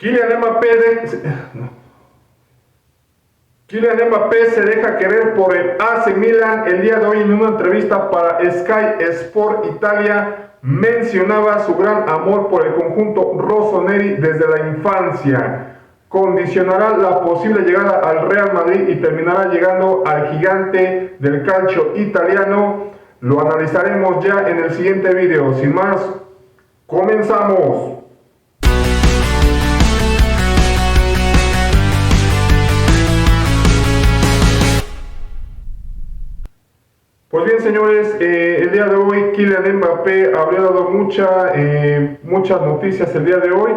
Kylian Mbappé, Kylian Mbappé se deja querer por el AC Milan. El día de hoy, en una entrevista para Sky Sport Italia, mencionaba su gran amor por el conjunto rossoneri desde la infancia. Condicionará la posible llegada al Real Madrid y terminará llegando al gigante del calcio italiano. Lo analizaremos ya en el siguiente video. Sin más, comenzamos. Pues bien, señores, el día de hoy Kylian Mbappé habría dado muchas noticias el día de hoy.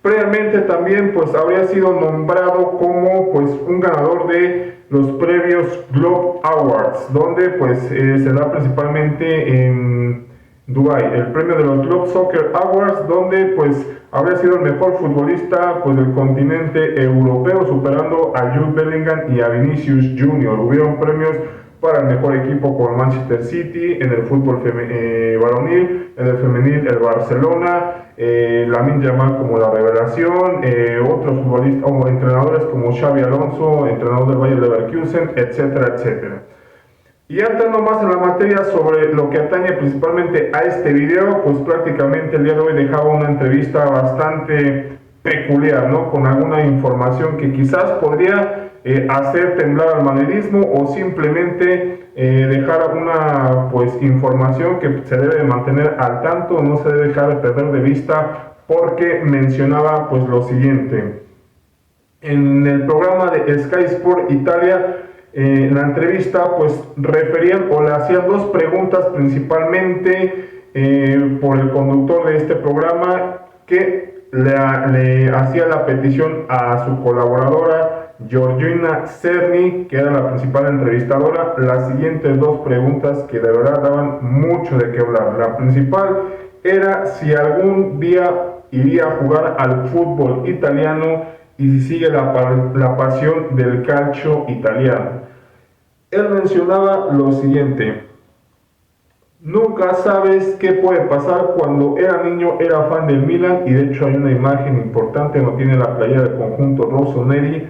Previamente también pues habría sido nombrado como pues un ganador de los previos Globe Awards, donde pues se da principalmente en Dubai, el premio de los Globe Soccer Awards, donde pues habría sido el mejor futbolista pues del continente europeo, superando a Jude Bellingham y a Vinicius Junior. Hubieron premios para el mejor equipo con Manchester City, en el fútbol varonil, en el femenil el Barcelona, Lamine Yamal como la revelación, otros futbolistas o entrenadores como Xabi Alonso, entrenador del Bayer Leverkusen, etcétera, etcétera. Y entrando más en la materia sobre lo que atañe principalmente a este video, pues prácticamente el día de hoy dejaba una entrevista bastante peculiar, ¿no? Con alguna información que quizás podría hacer temblar al madridismo o simplemente dejar una pues información que se debe mantener al tanto, no se debe dejar de perder de vista, porque mencionaba pues lo siguiente. En el programa de Sky Sport Italia, en la entrevista pues referían o le hacían dos preguntas principalmente por el conductor de este programa, que le hacía la petición a su colaboradora Georgina Cerny, que era la principal entrevistadora, las siguientes dos preguntas que de verdad daban mucho de qué hablar. La principal era si algún día iría a jugar al fútbol italiano y si sigue la pasión del calcio italiano. Él mencionaba lo siguiente: nunca sabes qué puede pasar. Cuando era niño era fan del Milan, y de hecho hay una imagen importante, no tiene la playera del conjunto rossoneri,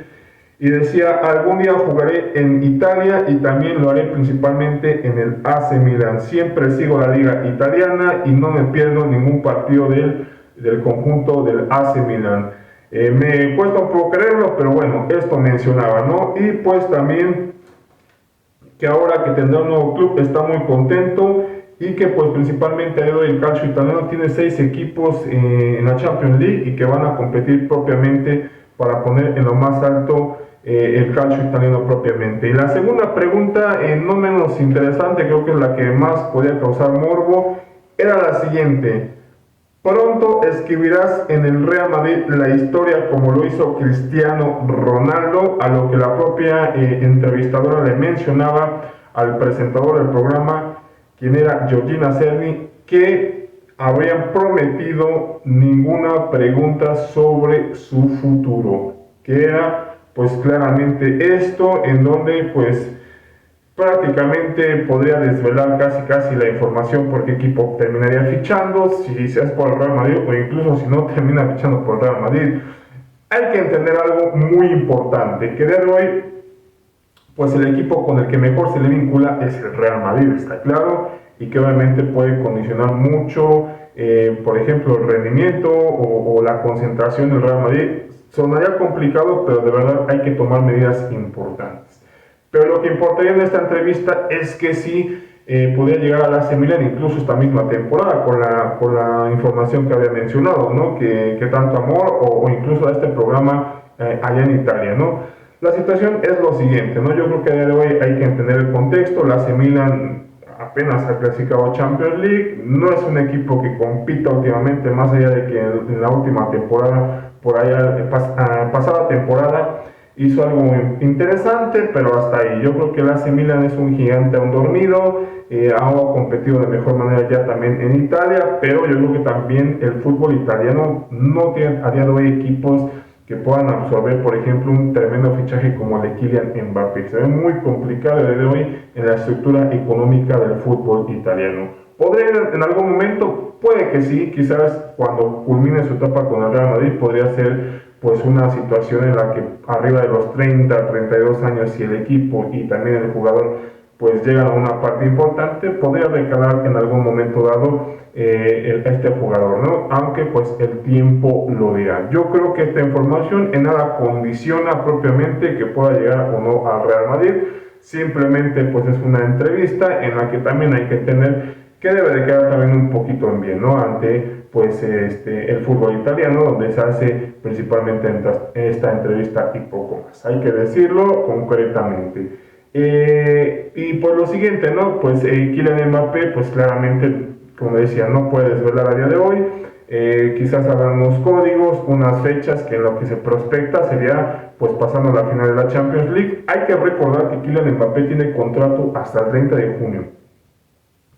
y decía: algún día jugaré en Italia y también lo haré principalmente en el AC Milan. Siempre sigo la liga italiana y no me pierdo ningún partido del conjunto del AC Milan. Me cuesta un poco creerlo, pero bueno, esto mencionaba, ¿no? Y pues también que ahora que tendrá un nuevo club está muy contento, y que pues principalmente el calcio italiano tiene 6 equipos en la Champions League y que van a competir propiamente para poner en lo más alto el calcio italiano propiamente. Y la segunda pregunta, no menos interesante, creo que es la que más podía causar morbo, era la siguiente: pronto escribirás en el Real Madrid la historia como lo hizo Cristiano Ronaldo, a lo que la propia entrevistadora le mencionaba al presentador del programa, quien era Georgina Cerny, que habrían prometido ninguna pregunta sobre su futuro, que era pues claramente esto, en donde pues prácticamente podría desvelar casi la información por qué equipo terminaría fichando, si es por el Real Madrid o incluso si no termina fichando por el Real Madrid. Hay que entender algo muy importante, que de hoy pues el equipo con el que mejor se le vincula es el Real Madrid, está claro, y que obviamente puede condicionar mucho, por ejemplo, el rendimiento o la concentración del Real Madrid. Sonaría complicado, pero de verdad hay que tomar medidas importantes. Pero lo que importaría en esta entrevista es que sí podría llegar al AC Milan incluso esta misma temporada, con la información que había mencionado, ¿no? Que tanto amor o incluso a este programa allá en Italia, ¿no? La situación es lo siguiente, ¿no? Yo creo que a día de hoy hay que entender el contexto. El AC Milan apenas ha clasificado a Champions League, no es un equipo que compita últimamente, más allá de que en la última temporada, por allá, pasada temporada, hizo algo interesante, pero hasta ahí. Yo creo que el AC Milan es un gigante aún dormido, ha competido de mejor manera ya también en Italia, pero yo creo que también el fútbol italiano no tiene a día de hoy equipos que puedan absorber, por ejemplo, un tremendo fichaje como el de Kylian Mbappé. Se ve muy complicado el día de hoy en la estructura económica del fútbol italiano. ¿Podría en algún momento? Puede que sí, quizás cuando culmine su etapa con el Real Madrid podría ser pues una situación en la que arriba de los 30, 32 años, si el equipo y también el jugador pues llegan a una parte importante, podría recalar en algún momento dado este jugador, ¿no? Aunque pues el tiempo lo dirá. Yo creo que esta información en nada condiciona propiamente que pueda llegar o no al Real Madrid. Simplemente pues es una entrevista en la que también hay que entender que debe de quedar también un poquito en bien, ¿no? Ante pues el fútbol italiano, donde se hace principalmente esta entrevista y poco más. Hay que decirlo concretamente. Y pues lo siguiente, ¿no? Pues Kylian Mbappé, pues claramente, como decía, no puede desvelar a día de hoy. Quizás habrá unos códigos, unas fechas que en lo que se prospecta sería pues pasando a la final de la Champions League. Hay que recordar que Kylian Mbappé tiene contrato hasta el 30 de junio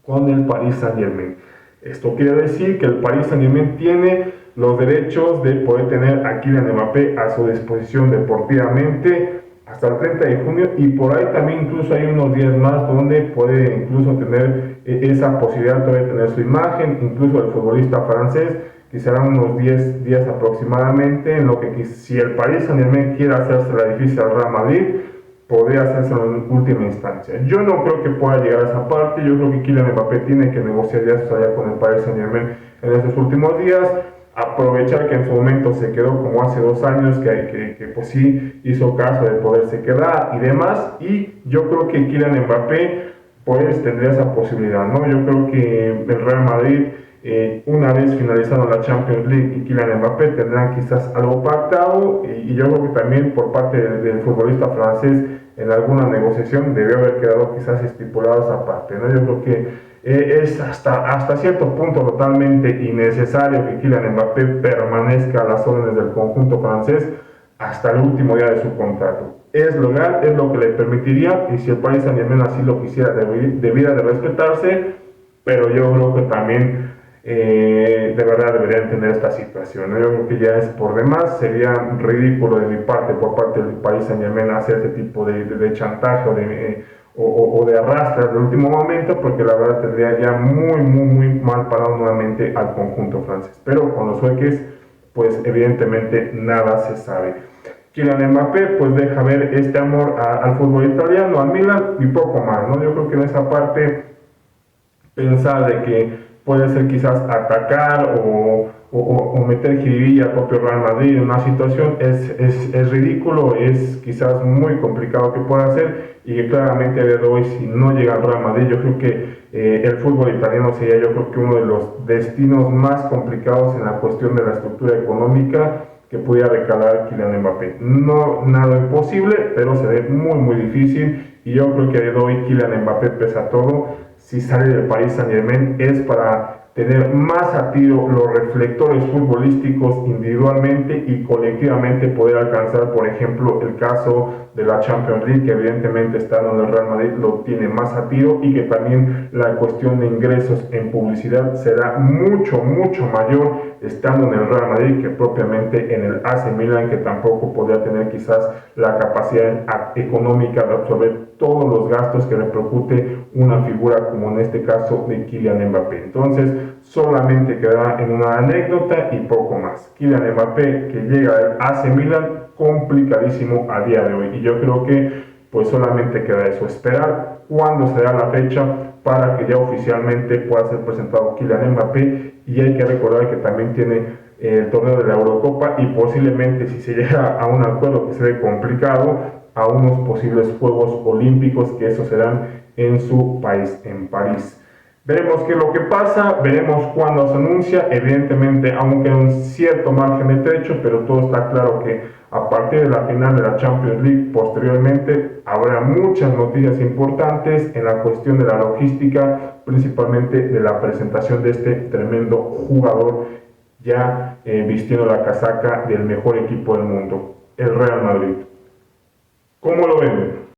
con el Paris Saint-Germain. Esto quiere decir que el Paris Saint-Germain tiene los derechos de poder tener a Kylian Mbappé a su disposición deportivamente hasta el 30 de junio, y por ahí también incluso hay unos días más donde puede incluso tener esa posibilidad de tener su imagen, incluso el futbolista francés, que serán unos 10 días aproximadamente, en lo que si el Paris Saint-Germain quiere hacerse la difícil al Real Madrid, podría hacerse en última instancia. Yo no creo que pueda llegar a esa parte. Yo creo que Kylian Mbappé tiene que negociar ya su salida con el Paris Saint-Germain en estos últimos días, aprovechar que en su momento se quedó como hace 2 años, que pues sí hizo caso de poderse quedar y demás, y yo creo que Kylian Mbappé pues tendría esa posibilidad, ¿no? Yo creo que el Real Madrid, una vez finalizando la Champions League, y Kylian Mbappé tendrán quizás algo pactado, y yo creo que también por parte del futbolista francés en alguna negociación debió haber quedado quizás estipulado esa parte, ¿no? Yo creo que es hasta cierto punto totalmente innecesario que Kylian Mbappé permanezca a las órdenes del conjunto francés hasta el último día de su contrato. Es legal, es lo que le permitiría, y si el Paris Saint-Germain así lo quisiera, debiera de respetarse, pero yo creo que también de verdad debería entender esta situación, ¿no? Yo creo que ya es por demás. Sería ridículo de mi parte, por parte del Paris Saint-Germain, hacer este tipo de chantaje o de arrastre del último momento, porque la verdad tendría ya muy mal parado nuevamente al conjunto francés. Pero con los sueques, pues evidentemente nada se sabe. Kylian Mbappé pues deja ver este amor al fútbol italiano, al Milan y poco más, ¿no? Yo creo que en esa parte pensar de que puede ser quizás atacar o meter jiribilla al propio Real Madrid en una situación es ridículo, es quizás muy complicado que pueda hacer, y que claramente a día de hoy, si no llega al Real Madrid, yo creo que el fútbol italiano sería, yo creo que uno de los destinos más complicados en la cuestión de la estructura económica que pudiera recalar Kylian Mbappé. No nada imposible, pero se ve muy difícil, y yo creo que a día de hoy Kylian Mbappé, pese a todo, si sale del Paris Saint-Germain es para tener más a tiro los reflectores futbolísticos individualmente y colectivamente, poder alcanzar, por ejemplo, el caso de la Champions League, que evidentemente estando en el Real Madrid lo tiene más a tiro, y que también la cuestión de ingresos en publicidad será mucho mayor estando en el Real Madrid que propiamente en el AC Milan, que tampoco podría tener quizás la capacidad económica de absorber todos los gastos que repercute una figura como en este caso de Kylian Mbappé. Entonces solamente quedará en una anécdota y poco más. Kylian Mbappé, que llega al AC Milan, complicadísimo a día de hoy, y yo creo que pues solamente queda eso, esperar cuándo será la fecha para que ya oficialmente pueda ser presentado Kylian Mbappé. Y hay que recordar que también tiene el torneo de la Eurocopa, y posiblemente, si se llega a un acuerdo que se ve complicado, a unos posibles Juegos Olímpicos, que eso serán en su país, en París. Veremos qué es lo que pasa, veremos cuándo se anuncia. Evidentemente aún queda un cierto margen de trecho, pero todo está claro que a partir de la final de la Champions League, posteriormente habrá muchas noticias importantes en la cuestión de la logística, principalmente de la presentación de este tremendo jugador, ya vistiendo la casaca del mejor equipo del mundo, el Real Madrid. ¿Cómo lo ven?